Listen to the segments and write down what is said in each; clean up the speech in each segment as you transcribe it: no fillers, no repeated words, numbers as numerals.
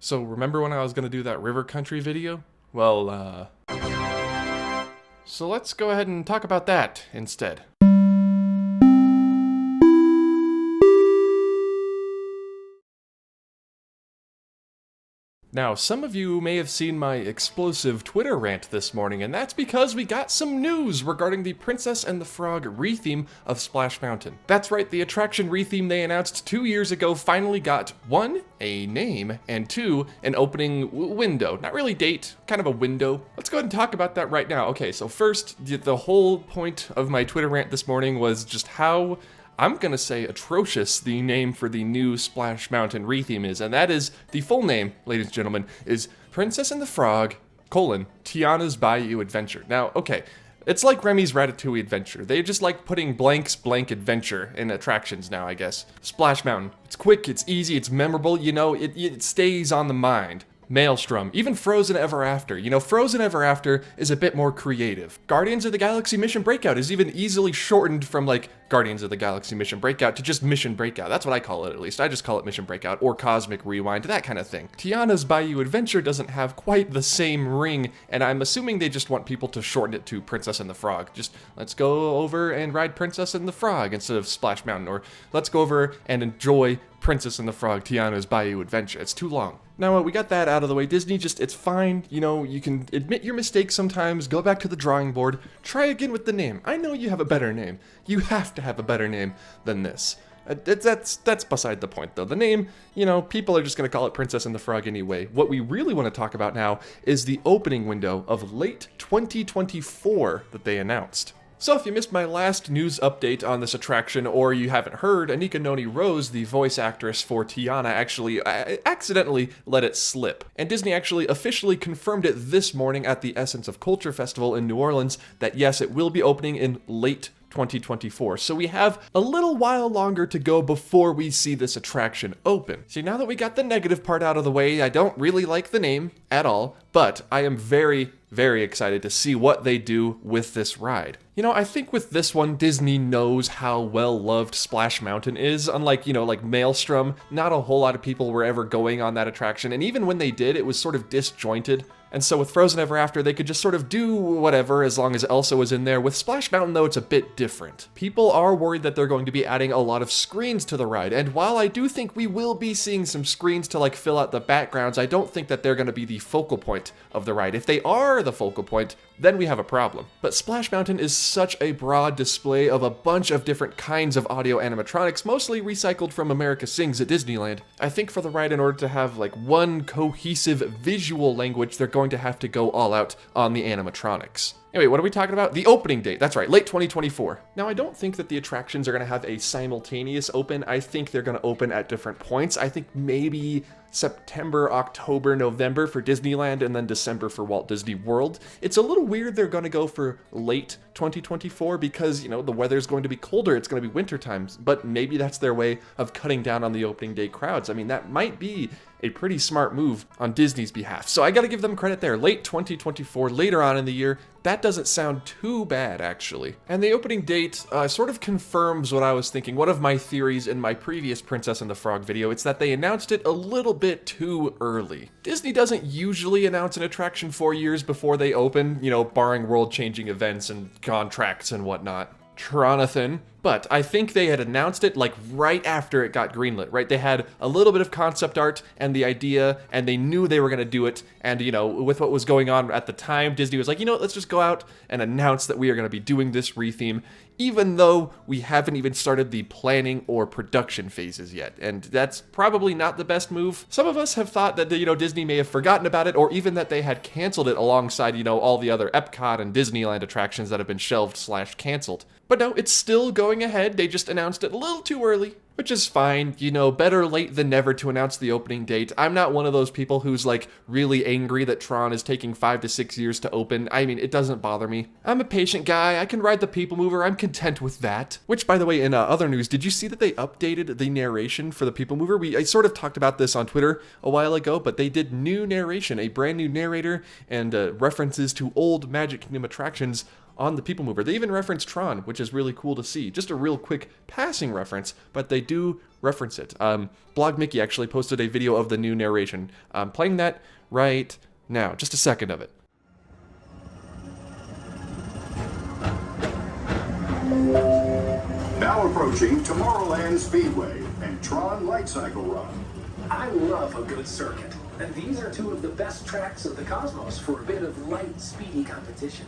So remember when I was gonna do that river country video? Well, so let's go ahead and talk about that instead. Now, some of you may have seen my explosive Twitter rant this morning, and that's because we got some news regarding the Princess and the Frog retheme of Splash Mountain. That's right, the attraction retheme they announced 2 years ago finally got 1, a name, and 2, an opening window. Not really date, kind of a window. Let's go ahead and talk about that right now. Okay, so first, the whole point of my Twitter rant this morning was just how I'm gonna say atrocious the name for the new Splash Mountain retheme is, and that is, the full name, ladies and gentlemen, is Princess and the Frog, Tiana's Bayou Adventure. Now, okay, it's like Remy's Ratatouille Adventure. They just like putting blank adventure in attractions now, I guess. Splash Mountain. It's quick, it's easy, it's memorable, you know, it stays on the mind. Maelstrom, even Frozen Ever After. You know, Frozen Ever After is a bit more creative. Guardians of the Galaxy Mission Breakout is even easily shortened from like Guardians of the Galaxy Mission Breakout to just Mission Breakout. That's what I call it, at least. I just call it Mission Breakout or Cosmic Rewind, that kind of thing. Tiana's Bayou Adventure doesn't have quite the same ring, and I'm assuming they just want people to shorten it to Princess and the Frog. Just let's go over and ride Princess and the Frog instead of Splash Mountain, or let's go over and enjoy Princess and the Frog, Tiana's Bayou Adventure. It's too long. Now, we got that out of the way. Disney it's fine. You know, you can admit your mistakes sometimes, go back to the drawing board, try again with the name. I know you have a better name. You have to have a better name than this. That's beside the point, though. The name, you know, people are just going to call it Princess and the Frog anyway. What we really want to talk about now is the opening window of late 2024 that they announced. So if you missed my last news update on this attraction, or you haven't heard, Anika Noni Rose, the voice actress for Tiana, actually accidentally let it slip. And Disney actually officially confirmed it this morning at the Essence of Culture Festival in New Orleans that yes, it will be opening in late 2024. So we have a little while longer to go before we see this attraction open. See, now that we got the negative part out of the way, I don't really like the name at all, but I am very excited to see what they do with this ride. You know, I think with this one, Disney knows how well loved Splash Mountain is. Unlike, you know, like Maelstrom, not a whole lot of people were ever going on that attraction, and even when they did, it was sort of disjointed. And so with Frozen Ever After, they could just sort of do whatever as long as Elsa was in there. With Splash Mountain, though, it's a bit different. People are worried that they're going to be adding a lot of screens to the ride, and while I do think we will be seeing some screens to like fill out the backgrounds, I don't think that they're going to be the focal point of the ride. If they are the focal point, then we have a problem. But Splash Mountain is such a broad display of a bunch of different kinds of audio animatronics, mostly recycled from America Sings at Disneyland. I think for the ride, in order to have like one cohesive visual language, they're going to have to go all out on the animatronics. Anyway, what are we talking about? The opening date. That's right, late 2024. Now, I don't think that the attractions are going to have a simultaneous open. I think they're going to open at different points. I think maybe September, October, November for Disneyland, and then December for Walt Disney World. It's a little weird they're going to go for late 2024 because, you know, the weather's going to be colder. It's going to be winter times, but maybe that's their way of cutting down on the opening day crowds. I mean, that might be a pretty smart move on Disney's behalf. So I gotta give them credit there. Late 2024, later on in the year, that doesn't sound too bad, actually. And the opening date sort of confirms what I was thinking. One of my theories in my previous Princess and the Frog video, it's that they announced it a little bit too early. Disney doesn't usually announce an attraction 4 years before they open, you know, barring world-changing events and contracts and whatnot. Tronathan, but I think they had announced it like right after it got greenlit, right? They had a little bit of concept art and the idea, and they knew they were going to do it. And, you know, with what was going on at the time, Disney was like, you know what, let's just go out and announce that we are going to be doing this retheme, even though we haven't even started the planning or production phases yet. And that's probably not the best move. Some of us have thought that, you know, Disney may have forgotten about it, or even that they had canceled it alongside, you know, all the other Epcot and Disneyland attractions that have been shelved/canceled. But no, it's still going ahead. They just announced it a little too early, which is fine. You know, better late than never to announce the opening date. I'm not one of those people who's like really angry that Tron is taking 5 to 6 years to open. I mean, it doesn't bother me. I'm a patient guy. I can ride the People Mover. I'm content with that. Which, by the way, in other news, did you see that they updated the narration for the People Mover? I sort of talked about this on Twitter a while ago, but they did new narration, a brand new narrator, and references to old Magic Kingdom attractions on the People Mover. They even reference Tron, which is really cool to see. Just a real quick passing reference, but they do reference it. Blog Mickey actually posted a video of the new narration. I'm playing that right now, just a second of it. Now approaching Tomorrowland Speedway and Tron Light Cycle Run. I love a good circuit, and these are two of the best tracks of the cosmos for a bit of light, speedy competition.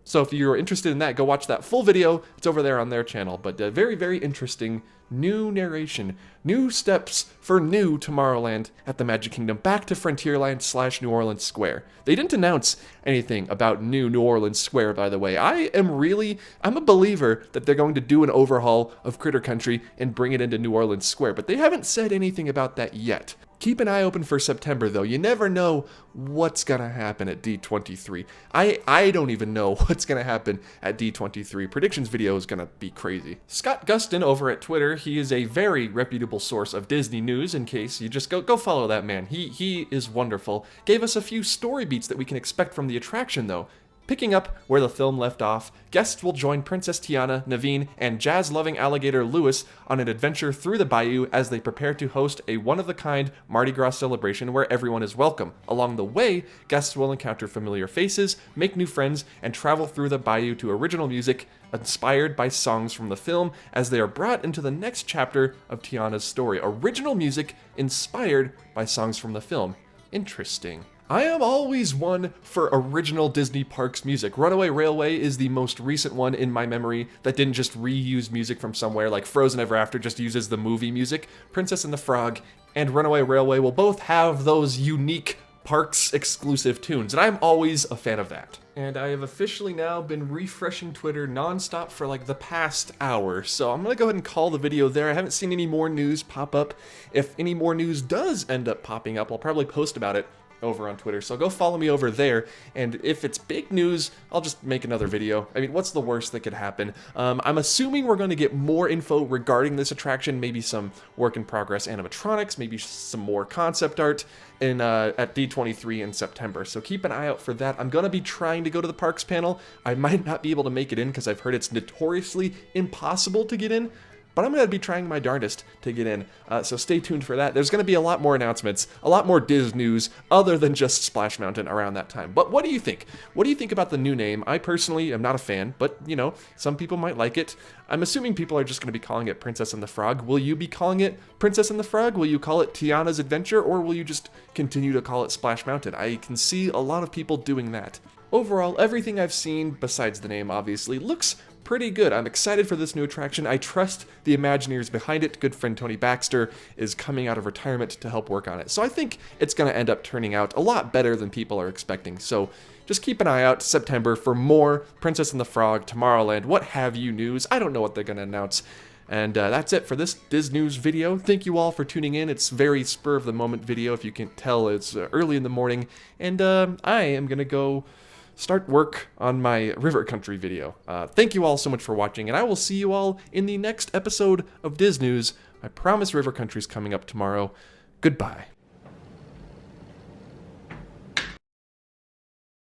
So if you're interested in that, go watch that full video. It's over there on their channel. But very, very interesting new narration, new steps for new Tomorrowland at the Magic Kingdom, back to Frontierland / New Orleans Square. They didn't announce anything about New Orleans Square, by the way. I'm a believer that they're going to do an overhaul of Critter Country and bring it into New Orleans Square, but they haven't said anything about that yet. Keep an eye open for September, though. You never know what's going to happen at D23. I don't even know what's going to happen at D23. Predictions video is going to be crazy. Scott Gustin over at Twitter, he is a very reputable source of Disney news, in case you just go follow that man. He is wonderful. Gave us a few story beats that we can expect from the attraction, though. Picking up where the film left off, guests will join Princess Tiana, Naveen, and jazz-loving alligator Louis on an adventure through the bayou as they prepare to host a one-of-a-kind Mardi Gras celebration where everyone is welcome. Along the way, guests will encounter familiar faces, make new friends, and travel through the bayou to original music inspired by songs from the film as they are brought into the next chapter of Tiana's story. Original music inspired by songs from the film. Interesting. I am always one for original Disney Parks music. Runaway Railway is the most recent one in my memory that didn't just reuse music from somewhere, like Frozen Ever After just uses the movie music. Princess and the Frog and Runaway Railway will both have those unique Parks exclusive tunes, and I'm always a fan of that. And I have officially now been refreshing Twitter nonstop for like the past hour, so I'm gonna go ahead and call the video there. I haven't seen any more news pop up. If any more news does end up popping up, I'll probably post about it over on Twitter, so go follow me over there, and if it's big news, I'll just make another video. I mean, what's the worst that could happen? I'm assuming we're going to get more info regarding this attraction, maybe some work in progress animatronics, maybe some more concept art at D23 in September, so keep an eye out for that. I'm going to be trying to go to the parks panel. I might not be able to make it in because I've heard it's notoriously impossible to get in, but I'm going to be trying my darndest to get in, so stay tuned for that. There's going to be a lot more announcements, a lot more Diz news, other than just Splash Mountain around that time. But what do you think? What do you think about the new name? I personally am not a fan, but, you know, some people might like it. I'm assuming people are just going to be calling it Princess and the Frog. Will you be calling it Princess and the Frog? Will you call it Tiana's Adventure, or will you just continue to call it Splash Mountain? I can see a lot of people doing that. Overall, everything I've seen, besides the name obviously, looks pretty good. I'm excited for this new attraction. I trust the Imagineers behind it. Good friend Tony Baxter is coming out of retirement to help work on it. So I think it's going to end up turning out a lot better than people are expecting. So just keep an eye out September for more Princess and the Frog, Tomorrowland, what have you news. I don't know what they're going to announce. And that's it for this Diz News video. Thank you all for tuning in. It's very spur of the moment video. If you can tell, it's early in the morning. And I am going to go start work on my River Country video. Thank you all so much for watching, and I will see you all in the next episode of Diz News. I promise River Country's coming up tomorrow. Goodbye.